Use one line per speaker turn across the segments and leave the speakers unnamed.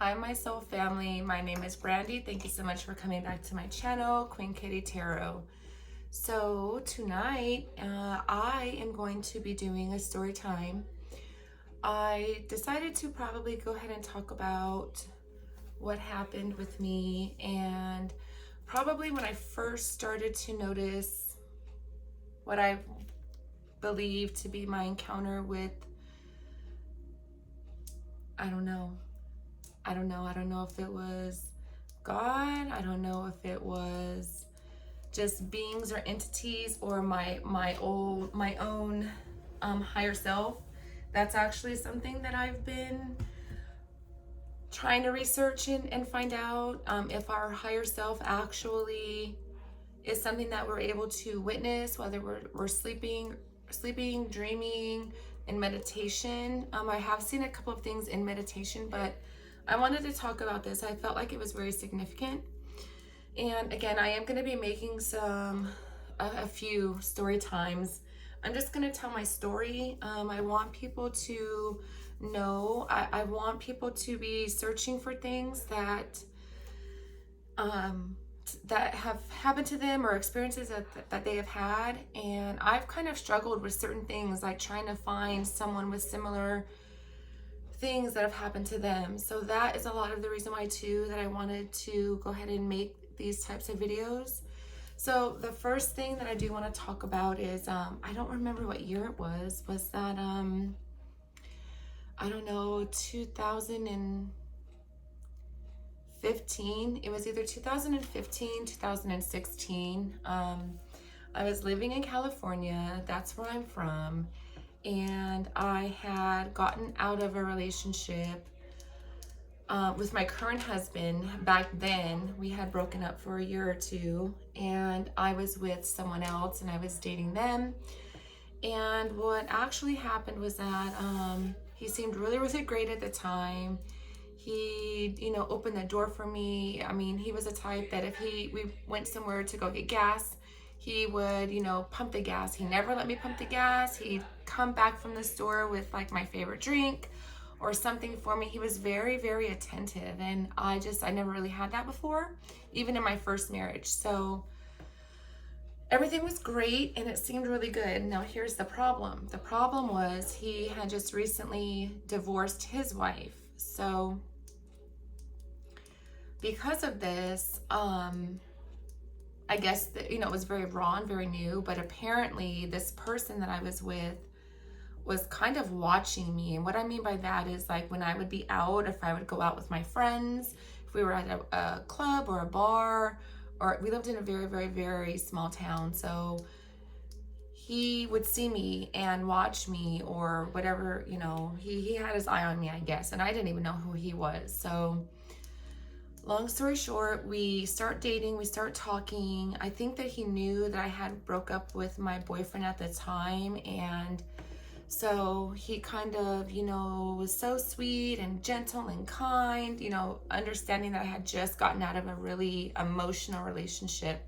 Hi, my soul family. My name is Brandy. Thank you so much for coming back to my channel, Queen Kitty Tarot. So tonight, I am going to be doing a story time. I decided to probably go ahead and talk about what happened with me, and probably when I first started to notice what I believe to be my encounter with, I don't know if it was God. I don't know if it was just beings or entities or my own higher self. That's actually something that I've been trying to research and find out, if our higher self actually is something that we're able to witness, whether we're sleeping, dreaming, in meditation. I have seen a couple of things in meditation, but I wanted to talk about this. I felt like it was very significant. And again, I am going to be making a few story times. I'm just going to tell my story. I want people to know, I want people to be searching for things that have happened to them, or experiences that they have had. And I've kind of struggled with certain things, like trying to find someone with similar things that have happened to them. So that is a lot of the reason why too that I wanted to go ahead and make these types of videos. So the first thing that I do want to talk about is, I don't remember what year it was that I don't know, 2015. It was either 2015, 2016. I was living in California. That's where I'm from. And I had gotten out of a relationship with my current husband. Back then, we had broken up for a year or two, and I was with someone else and I was dating them. And what actually happened was that he seemed really, really great at the time. He, opened the door for me. I mean, he was a type that if we went somewhere to go get gas, he would, pump the gas. He never let me pump the gas. He'd come back from the store with like my favorite drink or something for me. He was very, very attentive. And I never really had that before, even in my first marriage. So everything was great and it seemed really good. Now here's the problem. The problem was he had just recently divorced his wife. So because of this, I guess that, it was very raw and very new, but apparently this person that I was with was kind of watching me. And what I mean by that is, like, when I would be out, if I would go out with my friends, if we were at a club or a bar, or we lived in a very, very, very small town. So he would see me and watch me or whatever, he had his eye on me, I guess. And I didn't even know who he was. So long story short, we start dating, we start talking. I think that he knew that I had broke up with my boyfriend at the time. And so he kind of, was so sweet and gentle and kind, understanding that I had just gotten out of a really emotional relationship.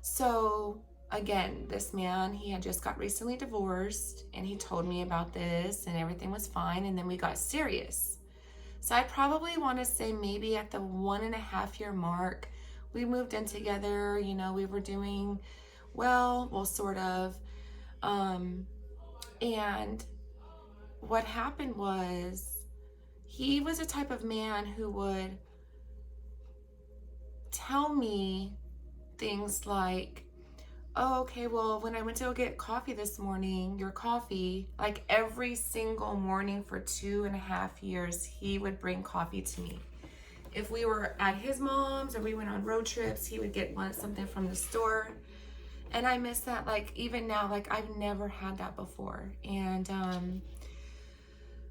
So again, this man, he had just got recently divorced, and he told me about this and everything was fine. And then we got serious. So I probably want to say maybe at the 1.5 year mark, we moved in together. We were doing well, sort of. And what happened was, he was a type of man who would tell me things like, oh, okay, well, when I went to go get coffee this morning, your coffee, like every single morning for 2.5 years, he would bring coffee to me. If we were at his mom's or we went on road trips, he would get something from the store. And I miss that, like, even now, like, I've never had that before. And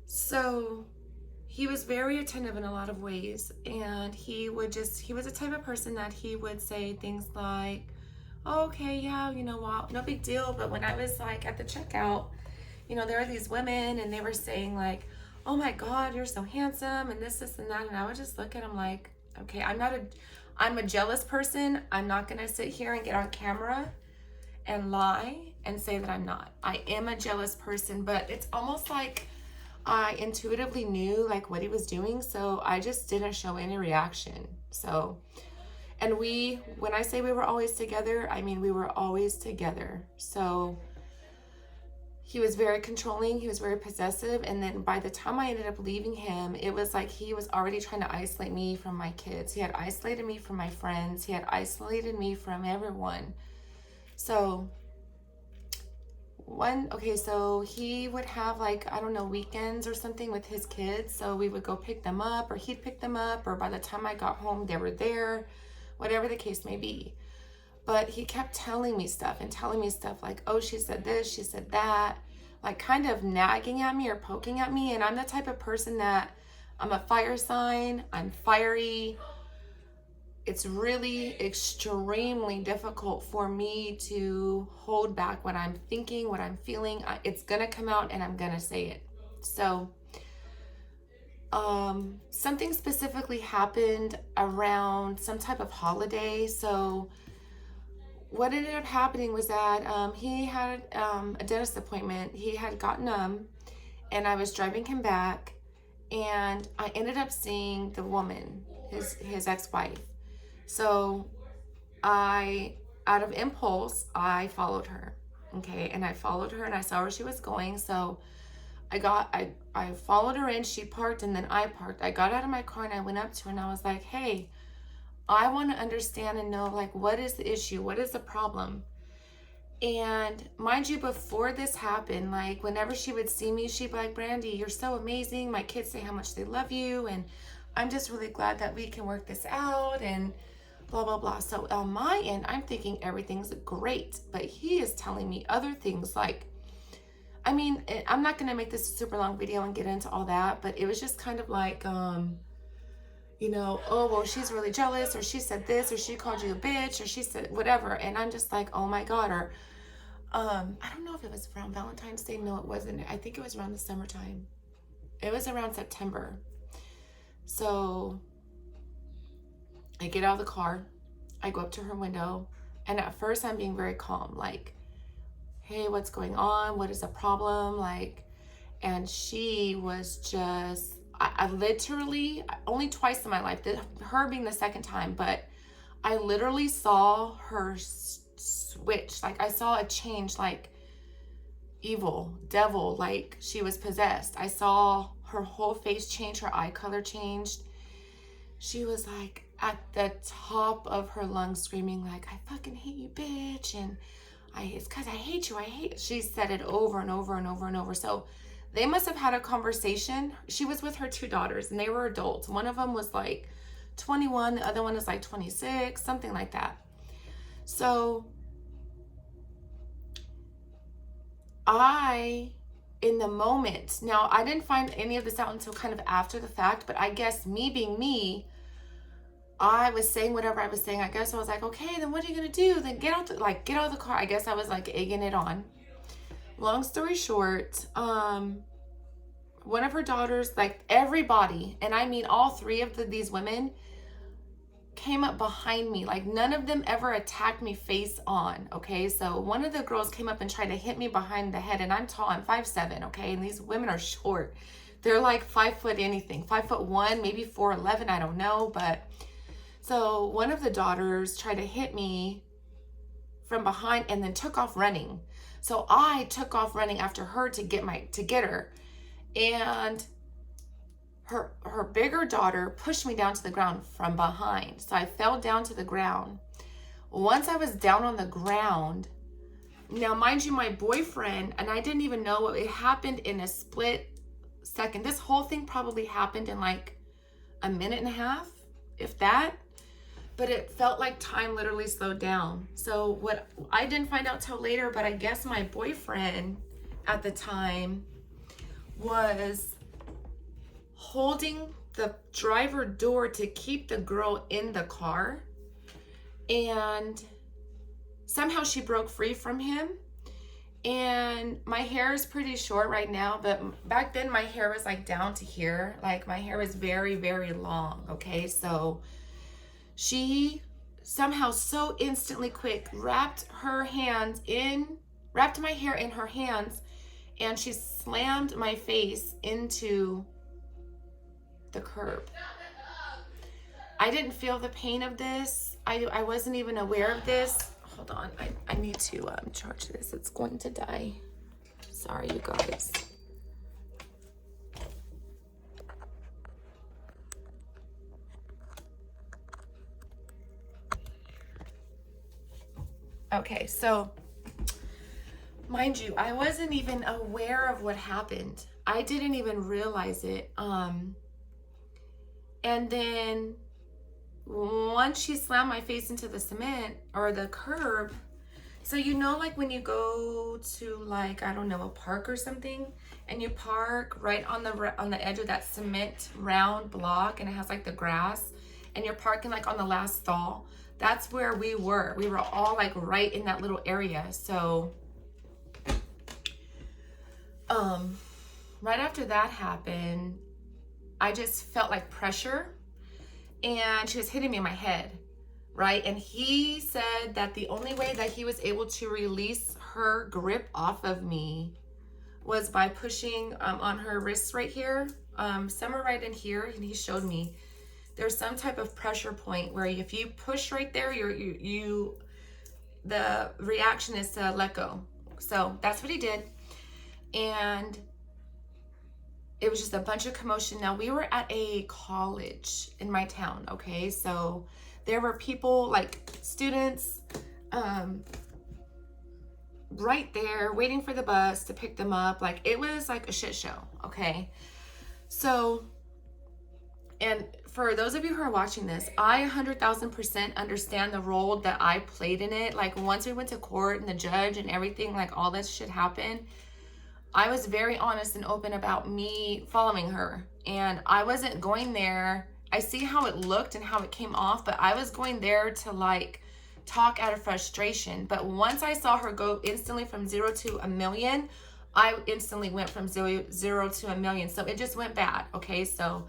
so he was very attentive in a lot of ways. And he was a type of person that he would say things like, oh, okay, yeah, well, no big deal. But when I was like at the checkout, there were these women and they were saying like, oh my God, you're so handsome and this and that. And I would just look at him like, okay, I'm a jealous person. I'm not going to sit here and get on camera and lie and say that I'm not. I am a jealous person, but it's almost like I intuitively knew like what he was doing, so I just didn't show any reaction. So, and when I say we were always together, I mean we were always together. So he was very controlling, he was very possessive, and then by the time I ended up leaving him, it was like he was already trying to isolate me from my kids. He had isolated me from my friends, he had isolated me from everyone. So so he would have like, I don't know, weekends or something with his kids. So we would go pick them up, or he'd pick them up, or by the time I got home, they were there, whatever the case may be. But he kept telling me stuff like, oh, she said this, she said that, like kind of nagging at me or poking at me. And I'm the type of person that I'm a fire sign, I'm fiery. It's really extremely difficult for me to hold back what I'm thinking, what I'm feeling. It's gonna come out and I'm gonna say it. So something specifically happened around some type of holiday. So what ended up happening was that he had a dentist appointment. He had gotten and I was driving him back, and I ended up seeing the woman, his ex-wife. So out of impulse, I followed her. Okay, and I followed her and I saw where she was going. So I followed her in, she parked, and then I parked. I got out of my car and I went up to her and I was like, hey, I want to understand and know, like, what is the issue? What is the problem? And mind you, before this happened, like, whenever she would see me, she'd be like, Brandy, you're so amazing. My kids say how much they love you, and I'm just really glad that we can work this out, and blah, blah, blah. So on my end, I'm thinking everything's great, but he is telling me other things like, I mean, I'm not going to make this a super long video and get into all that, but it was just kind of like, you know, oh, well, she's really jealous, or she said this, or she called you a bitch, or she said whatever. And I'm just like, oh my God. Or I don't know if it was around Valentine's Day. No, it wasn't. I think it was around the summertime. It was around September. So I get out of the car, I go up to her window, and at first I'm being very calm, like, hey, what's going on? What is the problem? Like, and she was just, I literally, only twice in my life, her being the second time, but I literally saw her switch. Like, I saw a change, like evil, devil, like she was possessed. I saw her whole face change, her eye color changed. She was like at the top of her lungs screaming like, I fucking hate you, bitch. And it's because I hate you, I hate. She said it over and over and over and over. So they must have had a conversation. She was with her two daughters and they were adults. One of them was like 21, the other one is like 26, something like that. So in the moment, now I didn't find any of this out until kind of after the fact, but I guess me being me, I was saying whatever I was saying. I guess I was like, okay, then what are you gonna do? Then get out of the car. I guess I was like egging it on. Long story short, one of her daughters, like everybody, and I mean all three of these women, came up behind me. Like none of them ever attacked me face on, okay? So one of the girls came up and tried to hit me behind the head, and I'm tall, I'm 5'7", okay? And these women are short. They're like 5 foot anything, 5'1", maybe 4'11", I don't know. But so one of the daughters tried to hit me from behind and then took off running. So I took off running after her to get her. And her bigger daughter pushed me down to the ground from behind. So I fell down to the ground. Once I was down on the ground, now mind you, my boyfriend, and I didn't even know it happened in a split second. This whole thing probably happened in like a minute and a half, if that. But it felt like time literally slowed down. So what I didn't find out till later, but I guess my boyfriend at the time was holding the driver door to keep the girl in the car. And somehow she broke free from him. And my hair is pretty short right now, but back then my hair was like down to here. Like my hair was very, very long, okay? So she somehow so instantly quick wrapped my hair in her hands and she slammed my face into the curb. I didn't feel the pain of this. I wasn't even aware of this. Hold on, I need to charge this. It's going to die. Sorry, you guys. Okay, so mind you, I wasn't even aware of what happened. I didn't even realize it. And then once she slammed my face into the cement or the curb, so you know, like when you go to, like, I don't know, a park or something, and you park right on the edge of that cement round block, and it has like the grass, and you're parking like on the last stall. That's where we were. We were all like right in that little area. So right after that happened, I just felt like pressure, and she was hitting me in my head, right? And he said that the only way that he was able to release her grip off of me was by pushing on her wrists right here, somewhere right in here. And he showed me there's some type of pressure point where if you push right there, the reaction is to let go. So that's what he did. And it was just a bunch of commotion. Now, we were at a college in my town, okay? So there were people, like students, right there waiting for the bus to pick them up. Like, it was like a shit show, okay? So, and for those of you who are watching this, I 100,000% understand the role that I played in it. Like, once we went to court and the judge and everything, like all this shit happened, I was very honest and open about me following her. And I wasn't going there. I see how it looked and how it came off, but I was going there to like talk out of frustration. But once I saw her go instantly from 0 to a million, I instantly went from zero to a million. So it just went bad. Okay. So,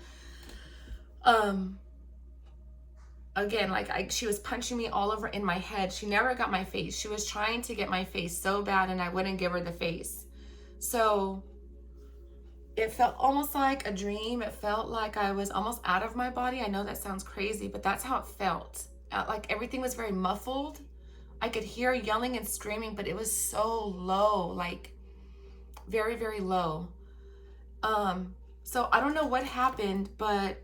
again, like she was punching me all over in my head. She never got my face. She was trying to get my face so bad, and I wouldn't give her the face. So it felt almost like a dream. It felt like I was almost out of my body. I know that sounds crazy, but that's how it felt. Like everything was very muffled. I could hear yelling and screaming, but it was so low, like very, very low. So I don't know what happened, but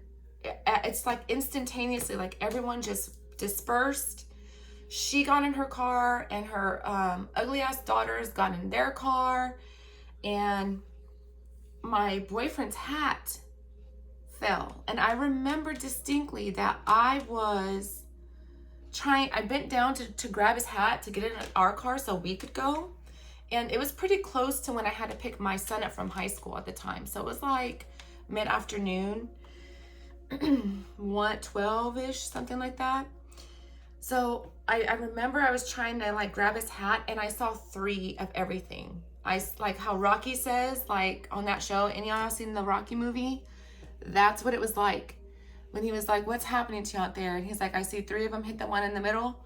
it's like instantaneously, like everyone just dispersed. She got in her car, and her ugly ass daughters got in their car, and my boyfriend's hat fell. And I remember distinctly that I bent down to grab his hat to get it in our car so we could go. And it was pretty close to when I had to pick my son up from high school at the time. So it was like mid-afternoon, 12-ish, something like that. So I remember I was trying to like grab his hat, and I saw 3 of everything. Like how Rocky says, like on that show, any of y'all seen the Rocky movie? That's what it was like. When he was like, what's happening to you out there? And he's like, I see 3 of them hit the one in the middle.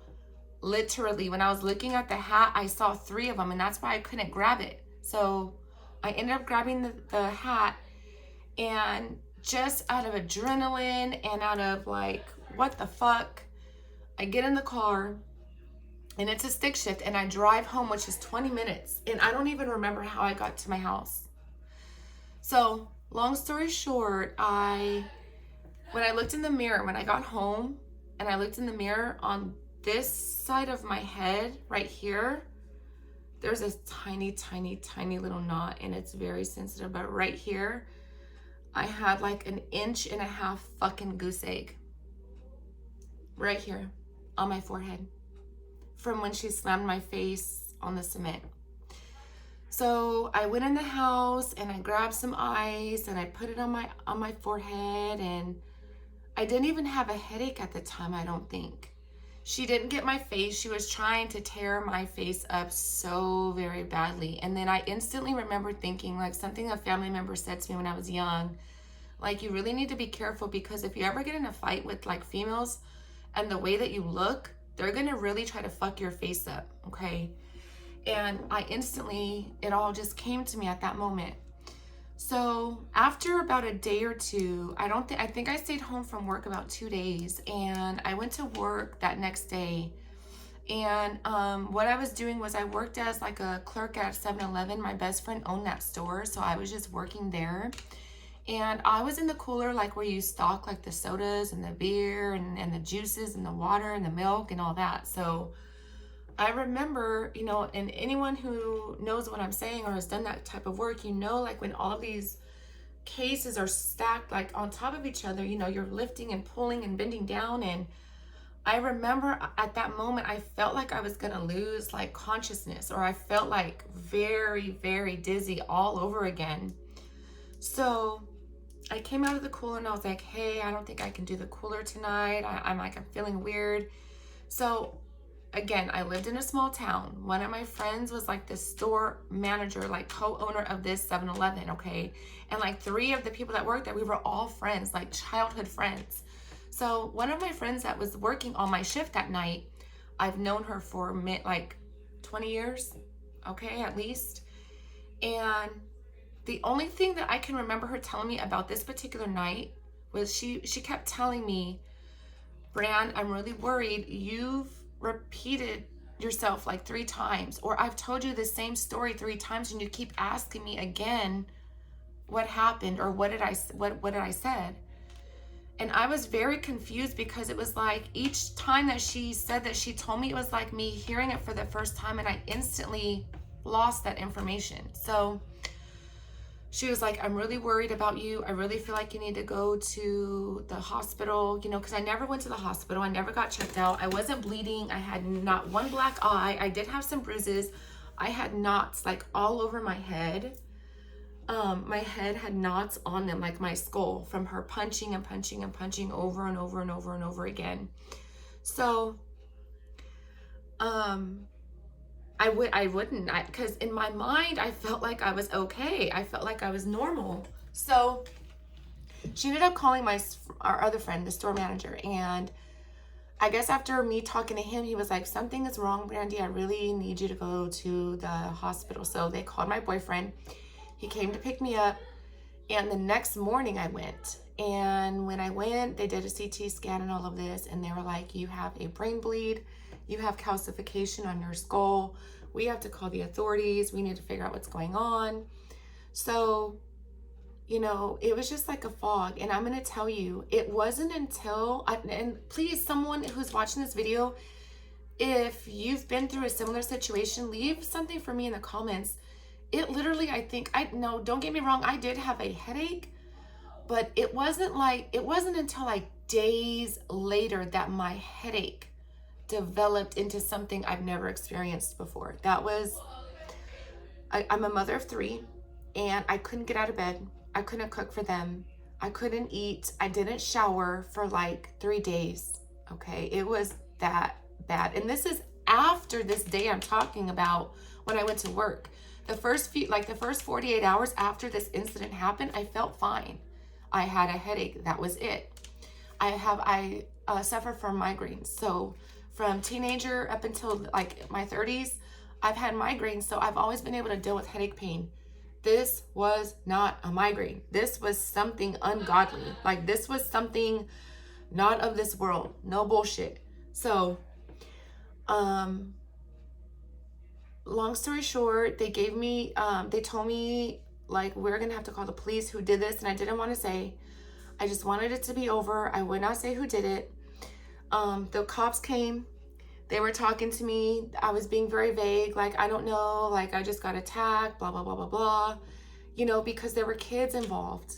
Literally, when I was looking at the hat, I saw 3 of them, and that's why I couldn't grab it. So I ended up grabbing the hat, and just out of adrenaline and out of like, what the fuck? I get in the car, and it's a stick shift, and I drive home, which is 20 minutes. And I don't even remember how I got to my house. So long story short, when I looked in the mirror, when I got home and I looked in the mirror on this side of my head right here, there's a tiny, tiny, tiny little knot, and it's very sensitive. But right here, I had like 1.5 inches fucking goose egg. Right here on my forehead, from when she slammed my face on the cement. So I went in the house, and I grabbed some ice, and I put it on my forehead, and I didn't even have a headache at the time, I don't think. She didn't get my face. She was trying to tear my face up so very badly. And then I instantly remember thinking, like, something a family member said to me when I was young, like, you really need to be careful, because if you ever get in a fight with like females and the way that you look, they're gonna really try to fuck your face up, okay? And I instantly, it all just came to me at that moment. So after about a day or two, I think I stayed home from work about 2 days, and I went to work that next day. And what I was doing was I worked as like a clerk at 7-Eleven. My best friend owned that store, so I was just working there. And I was in the cooler, like where you stock like the sodas and the beer and the juices and the water and the milk and all that. So I remember, you know, and anyone who knows what I'm saying or has done that type of work, you know, like when all of these cases are stacked like on top of each other, you know, you're lifting and pulling and bending down. And I remember at that moment, I felt like I was going to lose like consciousness, or I felt like very, very dizzy all over again. So I came out of the cooler and I was like, hey, I don't think I can do the cooler tonight. I'm feeling weird. So again, I lived in a small town. One of my friends was like the store manager, like co-owner of this 7-Eleven, okay? And like 3 of the people that worked there, we were all friends, like childhood friends. So one of my friends that was working on my shift that night, I've known her for like 20 years, okay, at least. And the only thing that I can remember her telling me about this particular night was she kept telling me, Bran, I'm really worried. You've repeated yourself like 3 times, or I've told you the same story 3 times and you keep asking me again what happened or what did I said. And I was very confused because it was like each time that she said that she told me, it was like me hearing it for the first time, and I instantly lost that information. So she was like, I'm really worried about you. I really feel like you need to go to the hospital, you know, because I never went to the hospital. I never got checked out. I wasn't bleeding. I had not one black eye. I did have some bruises. I had knots like all over my head. My head had knots on them, like my skull, from her punching and punching and punching over and over and over and over again. So, I wouldn't, because in my mind, I felt like I was okay. I felt like I was normal. So she ended up calling our other friend, the store manager. And I guess after me talking to him, he was like, something is wrong, Brandy. I really need you to go to the hospital. So they called my boyfriend. He came to pick me up. And the next morning I went. And when I went, they did a CT scan and all of this. And they were like, you have a brain bleed. You have calcification on your skull. We have to call the authorities. We need to figure out what's going on. So, you know, it was just like a fog. And I'm going to tell you, it wasn't until, and please, someone who's watching this video, if you've been through a similar situation, leave something for me in the comments. It literally, no, don't get me wrong, I did have a headache, but it wasn't until like days later that my headache developed into something I've never experienced before. I'm a mother of 3, and I couldn't get out of bed. I couldn't cook for them. I couldn't eat. I didn't shower for like 3 days. Okay, it was that bad. And this is after this day I'm talking about when I went to work. The first 48 hours after this incident happened, I felt fine. I had a headache. That was it. I suffer from migraines. So from teenager up until like my 30s, I've had migraines. So I've always been able to deal with headache pain. This was not a migraine. This was something ungodly. Like, this was something not of this world. No bullshit. So, long story short, they told me, like, we're going to have to call the police who did this. And I didn't want to say. I just wanted it to be over. I would not say who did it. The cops came. They were talking to me. I was being very vague. Like, I don't know. Like, I just got attacked, blah, blah, blah, blah, blah. You know, because there were kids involved.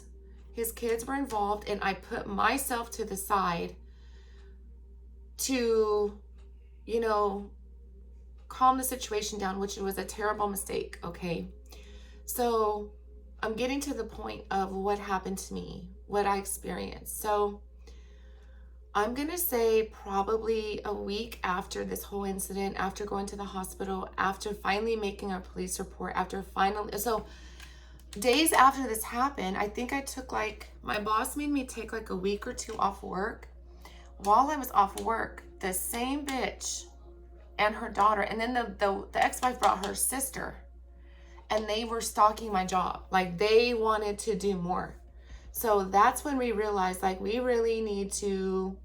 His kids were involved. And I put myself to the side to, you know, calm the situation down, which was a terrible mistake, okay? So I'm getting to the point of what happened to me, what I experienced. So I'm going to say probably a week after this whole incident, after going to the hospital, after finally making a police report, so days after this happened, I think I took my boss made me take like a week or 2 off work. While I was off work, the same bitch and her daughter. And then the ex-wife brought her sister, and they were stalking my job. Like, they wanted to do more. So that's when we realized, like, we really need to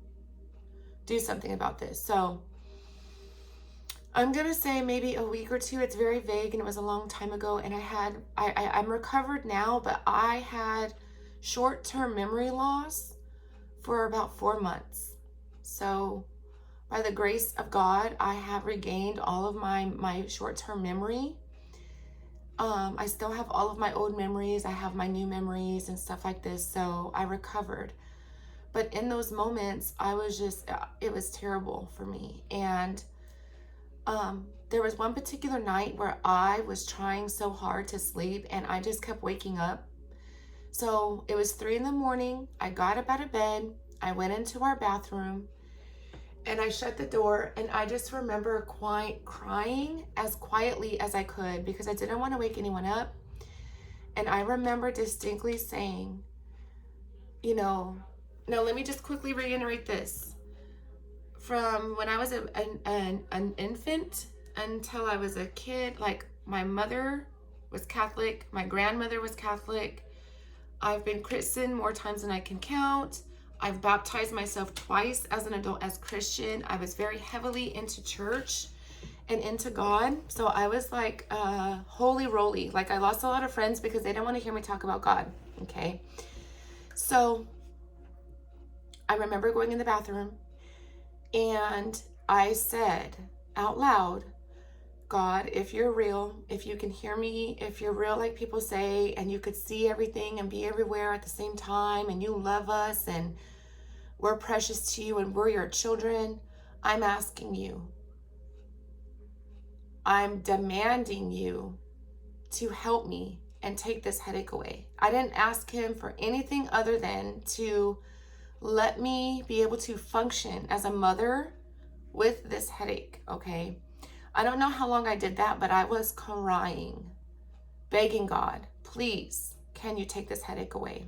do something about this. So I'm going to say maybe a week or two. It's very vague, and it was a long time ago. And I'm recovered now, but I had short-term memory loss for about 4 months. So by the grace of God, I have regained all of my short-term memory. I still have all of my old memories. I have my new memories and stuff like this. So I recovered. But in those moments, it was terrible for me. And there was one particular night where I was trying so hard to sleep, and I just kept waking up. So it was 3 a.m. I got up out of bed. I went into our bathroom, and I shut the door, and I just remember crying as quietly as I could because I didn't want to wake anyone up. And I remember distinctly saying, now let me just quickly reiterate this. From when I was an infant until I was a kid, like, my mother was Catholic, my grandmother was Catholic. I've been christened more times than I can count. I've baptized myself twice as an adult as Christian. I was very heavily into church and into God. So I was like holy roly. Like, I lost a lot of friends because they didn't want to hear me talk about God. Okay. So I remember going in the bathroom, and I said out loud, God, if you're real, if you can hear me, if you're real like people say, and you could see everything and be everywhere at the same time, and you love us, and we're precious to you, and we're your children, I'm asking you, I'm demanding you to help me and take this headache away. I didn't ask him for anything other than to let me be able to function as a mother with this headache, okay? I don't know how long I did that, but I was crying, begging God, please, can you take this headache away?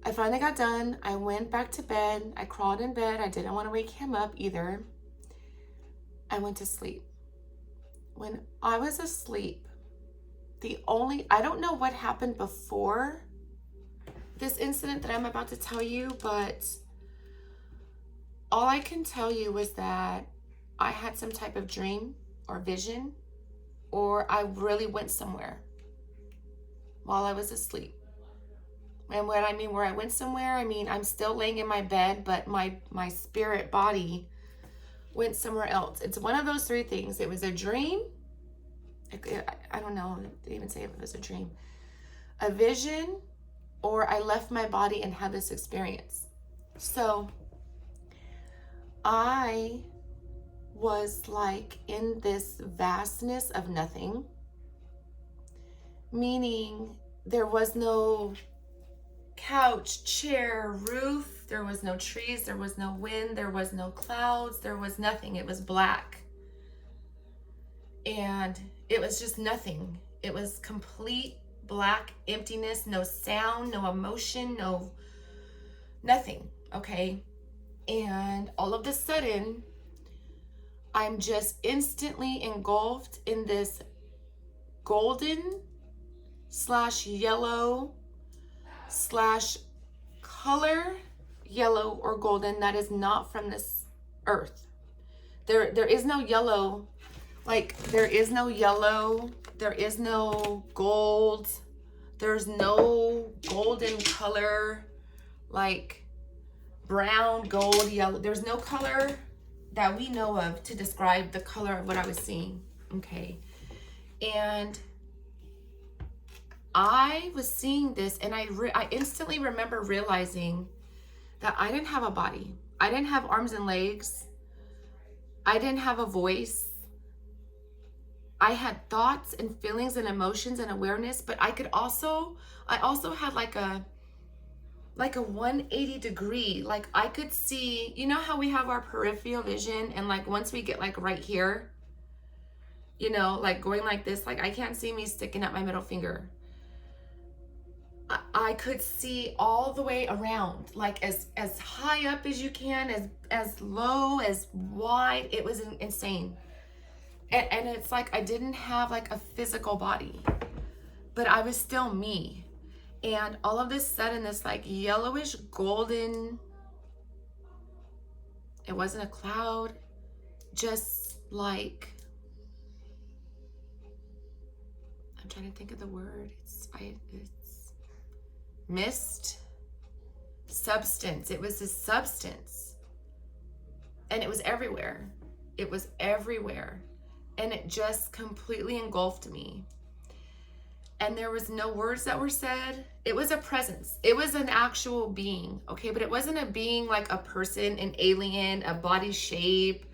I finally got done. I went back to bed. I crawled in bed. I didn't want to wake him up either. I went to sleep. When I was asleep, I don't know what happened before this incident that I'm about to tell you, but all I can tell you was that I had some type of dream or vision, or I really went somewhere while I was asleep. And what I mean where I went somewhere, I mean I'm still laying in my bed, but my spirit body went somewhere else. It's one of those 3 things. It was a dream. I don't know to even say if it was a dream, a vision, or I left my body and had this experience. So I was like in this vastness of nothing, meaning there was no couch, chair, roof, there was no trees, there was no wind, there was no clouds, there was nothing. It was black. And it was just nothing. It was complete black emptiness, no sound, no emotion, nothing, okay? And all of a sudden, I'm just instantly engulfed in this golden / yellow / color, yellow or golden, that is not from this earth. There is no yellow, like there is no yellow, there is no gold, there's no golden color, like brown, gold, yellow. There's no color that we know of to describe the color of what I was seeing, okay? And I was seeing this, and I instantly remember realizing that I didn't have a body. I didn't have arms and legs. I didn't have a voice. I had thoughts and feelings and emotions and awareness, but I also had like a 180 degree, like I could see, you know how we have our peripheral vision, and like once we get like right here, like going like this, like I can't see me sticking up my middle finger. I could see all the way around, like as high up as you can, as low, as wide. It was insane. And it's like I didn't have like a physical body, but I was still me. And all of this sudden, this like yellowish golden, it wasn't a cloud, just like, I'm trying to think of the word. It's mist, substance. It was this substance, and it was everywhere. It was everywhere, and it just completely engulfed me. And there was no words that were said. It was a presence. It was an actual being, okay? But it wasn't a being like a person, an alien, a body shape.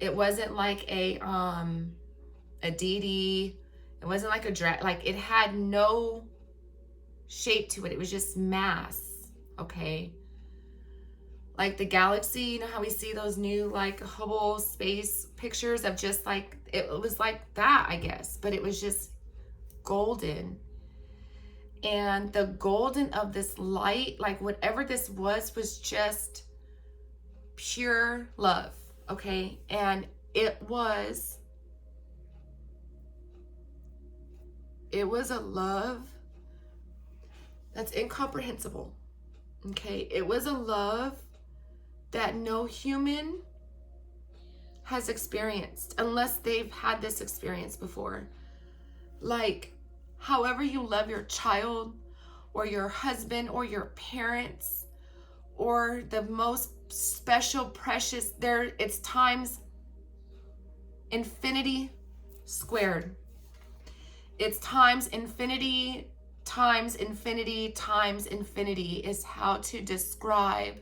It wasn't like a deity. It wasn't like a like it had no shape to it. It was just mass, okay? Like the galaxy, you know how we see those new like Hubble space pictures of just like, it was like that, I guess. But it was just golden. And the golden of this light, like whatever this was just pure love, okay? And it was a love that's incomprehensible, okay? It was a love that no human has experienced unless they've had this experience before. Like, however you love your child or your husband or your parents or the most special, precious, it's times infinity squared. It's times infinity times infinity times infinity is how to describe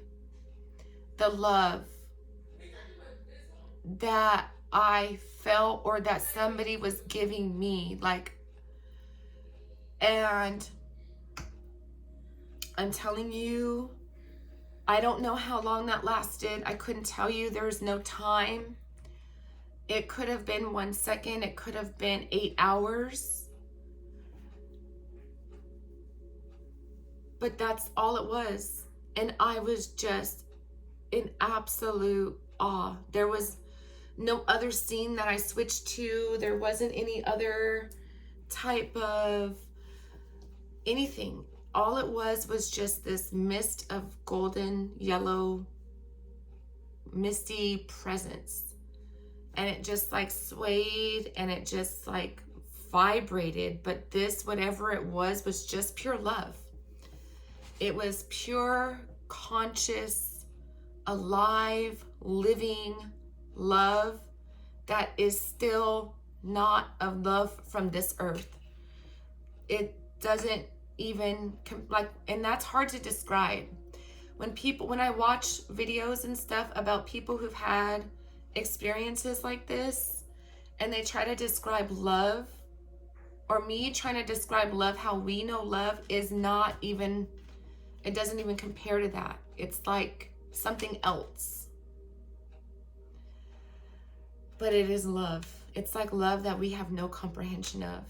the love that I felt or that somebody was giving me. Like, and I'm telling you, I don't know how long that lasted. I couldn't tell you. There was no time. It could have been 1 second. It could have been 8 hours. But that's all it was. And I was just in absolute awe. There was no other scene that I switched to. There wasn't any other type of anything. All it was just this mist of golden yellow misty presence, and it just like swayed and it just like vibrated. But this, whatever it was just pure love. It was pure, conscious, alive, living love that is still not a love from this earth. It doesn't even like, and that's hard to describe. When I watch videos and stuff about people who've had experiences like this, and they try to describe love, or me trying to describe love, how we know love is not even, it doesn't even compare to that. It's like something else. But it is love. It's like love that we have no comprehension of.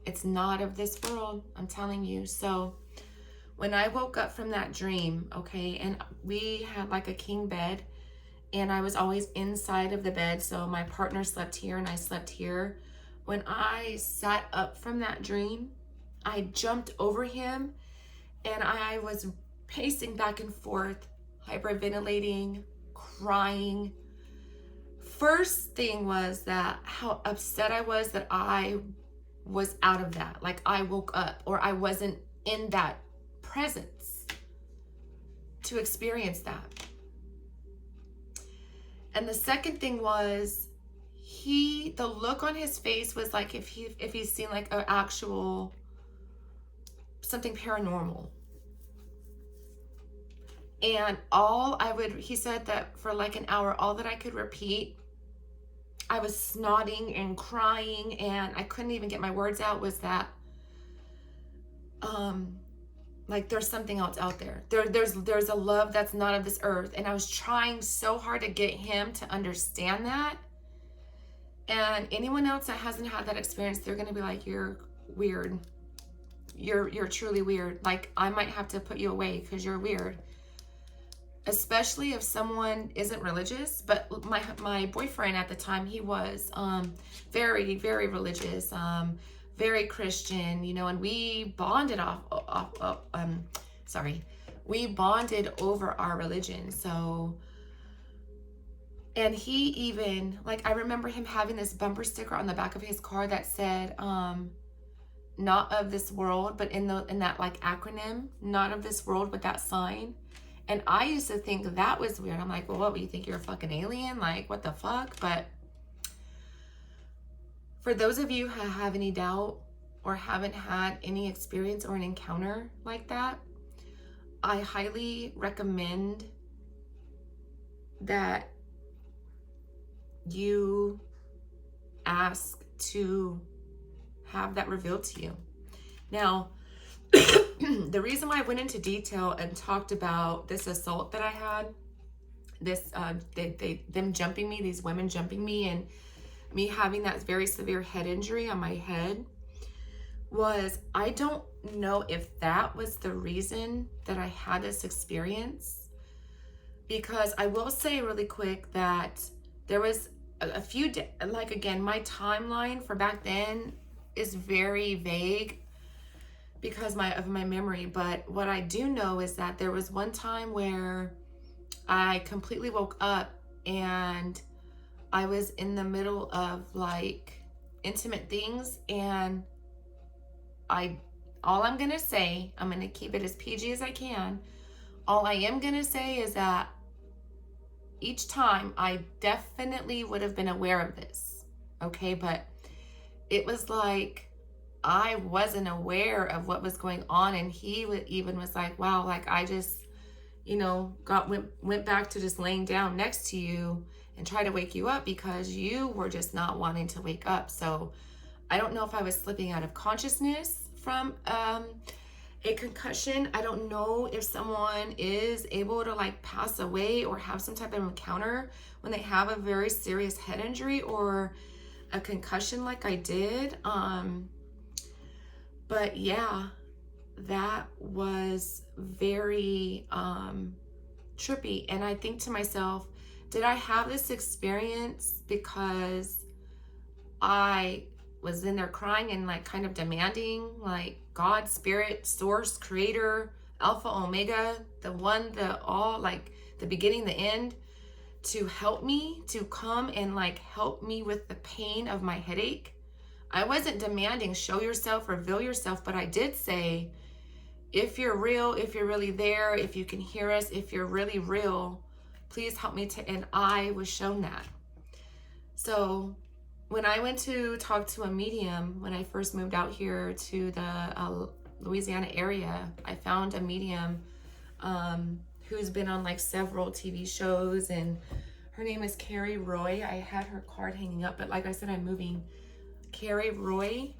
It's not of this world, I'm telling you. So when I woke up from that dream, okay, and we had like a king bed, and I was always inside of the bed. So my partner slept here and I slept here. When I sat up from that dream, I jumped over him and I was pacing back and forth, hyperventilating, crying. First thing was that how upset I was that I was out of that. Like I woke up, or I wasn't in that presence to experience that. And the second thing was the look on his face was like if he's seen like an actual something paranormal. And he said that for like an hour, all that I could repeat, I was snotting and crying and I couldn't even get my words out, was that like there's something else out there. There's a love that's not of this earth. And I was trying so hard to get him to understand that. And anyone else that hasn't had that experience, they're going to be like, you're weird. you're truly weird. Like, I might have to put you away because you're weird. Especially if someone isn't religious. But my boyfriend at the time, he was very, very religious, very Christian, you know, and we bonded we bonded over our religion. So, and he even, like, I remember him having this bumper sticker on the back of his car that said, not of this world, but in that like acronym, not of this world, with that sign. And I used to think that was weird. I'm like, well, what, you think you're a fucking alien? Like, what the fuck? But for those of you who have any doubt or haven't had any experience or an encounter like that, I highly recommend that you ask to have that revealed to you. Now, the reason why I went into detail and talked about this assault that I had, them jumping me, these women jumping me, and me having that very severe head injury on my head, was I don't know if that was the reason that I had this experience. Because I will say really quick that there was a few, like, again, my timeline for back then is very vague because of my memory. But what I do know is that there was one time where I completely woke up and I was in the middle of like intimate things, and all I'm gonna say, I'm gonna keep it as PG as I can. All I am gonna say is that each time I definitely would have been aware of this, okay? But it was like I wasn't aware of what was going on, and he even was like, wow, like I just, you know, went back to just laying down next to you and try to wake you up because you were just not wanting to wake up. So I don't know if I was slipping out of consciousness from a concussion. I don't know if someone is able to like pass away or have some type of encounter when they have a very serious head injury or a concussion like I did. But yeah, that was very trippy. And I think to myself, did I have this experience because I was in there crying and like kind of demanding like God, spirit, source, creator, alpha, omega, the one, the all, like the beginning, the end, to help me, to come and like help me with the pain of my headache? I wasn't demanding show yourself, reveal yourself, but I did say, if you're real, if you're really there, if you can hear us, if you're really real, please help me to, and I was shown that. So when I went to talk to a medium, when I first moved out here to the Louisiana area, I found a medium who's been on like several TV shows, and her name is Carrie Roy. I had her card hanging up, but like I said, I'm moving. Carrie Roy.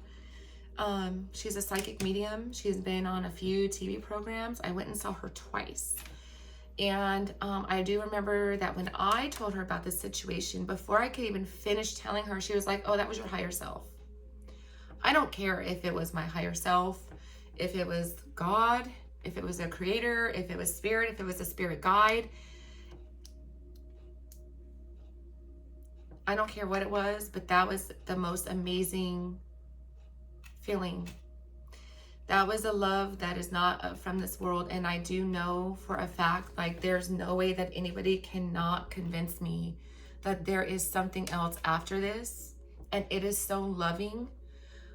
She's a psychic medium. She's been on a few TV programs. I went and saw her twice. And I do remember that when I told her about this situation, before I could even finish telling her, she was like, oh, that was your higher self. I don't care if it was my higher self, if it was God, if it was a creator, if it was spirit, if it was a spirit guide. I don't care what it was, but that was the most amazing feeling. That was a love that is not from this world. And I do know for a fact, like there's no way that anybody cannot convince me that there is something else after this. And it is so loving.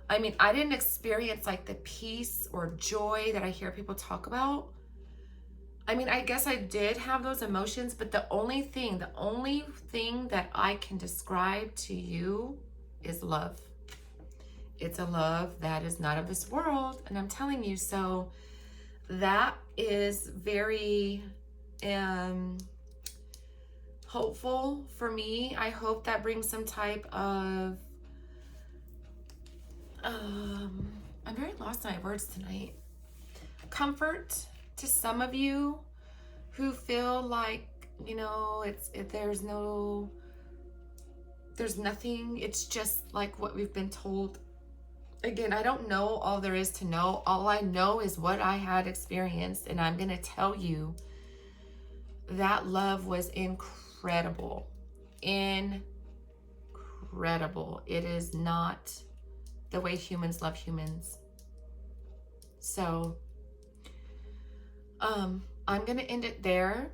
I mean, I didn't experience like the peace or joy that I hear people talk about. I mean, I guess I did have those emotions, but the only thing that I can describe to you is love. It's a love that is not of this world, and I'm telling you. So that is very hopeful for me. I hope that brings some type of I'm very lost in my words tonight. Comfort to some of you who feel like, you know, there's nothing. It's just like what we've been told Again, I don't know all there is to know. All I know is what I had experienced, and I'm going to tell you that love was incredible. Incredible. It is not the way humans love humans. So, I'm going to end it there.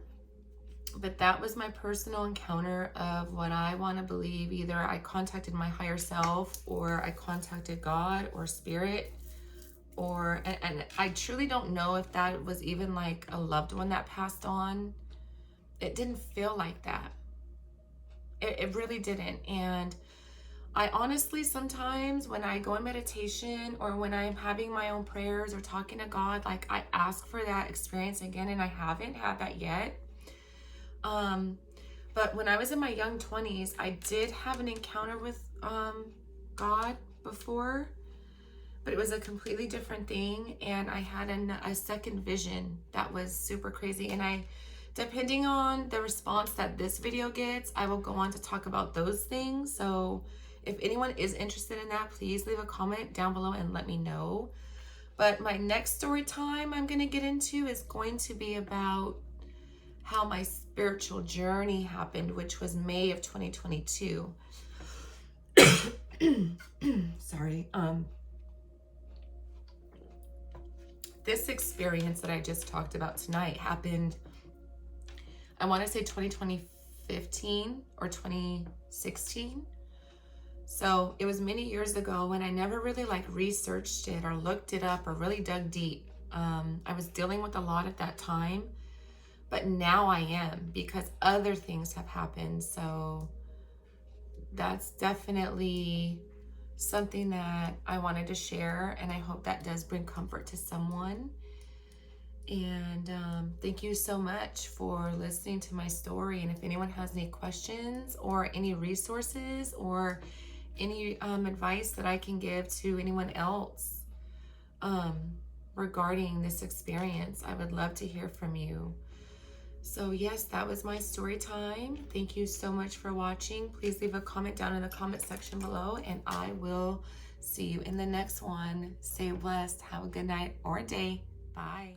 But that was my personal encounter of what I want to believe. Either I contacted my higher self, or I contacted God or spirit, or, and I truly don't know if that was even like a loved one that passed on. It didn't feel like that. It really didn't. And I honestly, sometimes when I go in meditation or when I'm having my own prayers or talking to God, like I ask for that experience again, and I haven't had that yet. But when I was in my young 20s, I did have an encounter with God before, but it was a completely different thing. And I had a second vision that was super crazy. And depending on the response that this video gets, I will go on to talk about those things. So if anyone is interested in that, please leave a comment down below and let me know. But my next story time I'm going to get into is going to be about how my spiritual journey happened, which was May of 2022. Sorry. This experience that I just talked about tonight happened, I want to say 2015 or 2016. So it was many years ago, when I never really like researched it or looked it up or really dug deep. I was dealing with a lot at that time. But now I am, because other things have happened. So that's definitely something that I wanted to share. And I hope that does bring comfort to someone. And thank you so much for listening to my story. And if anyone has any questions or any resources or any advice that I can give to anyone else regarding this experience, I would love to hear from you. So yes, that was my story time. Thank you so much for watching. Please leave a comment down in the comment section below, and I will see you in the next one. Stay blessed. Have a good night or a day. Bye.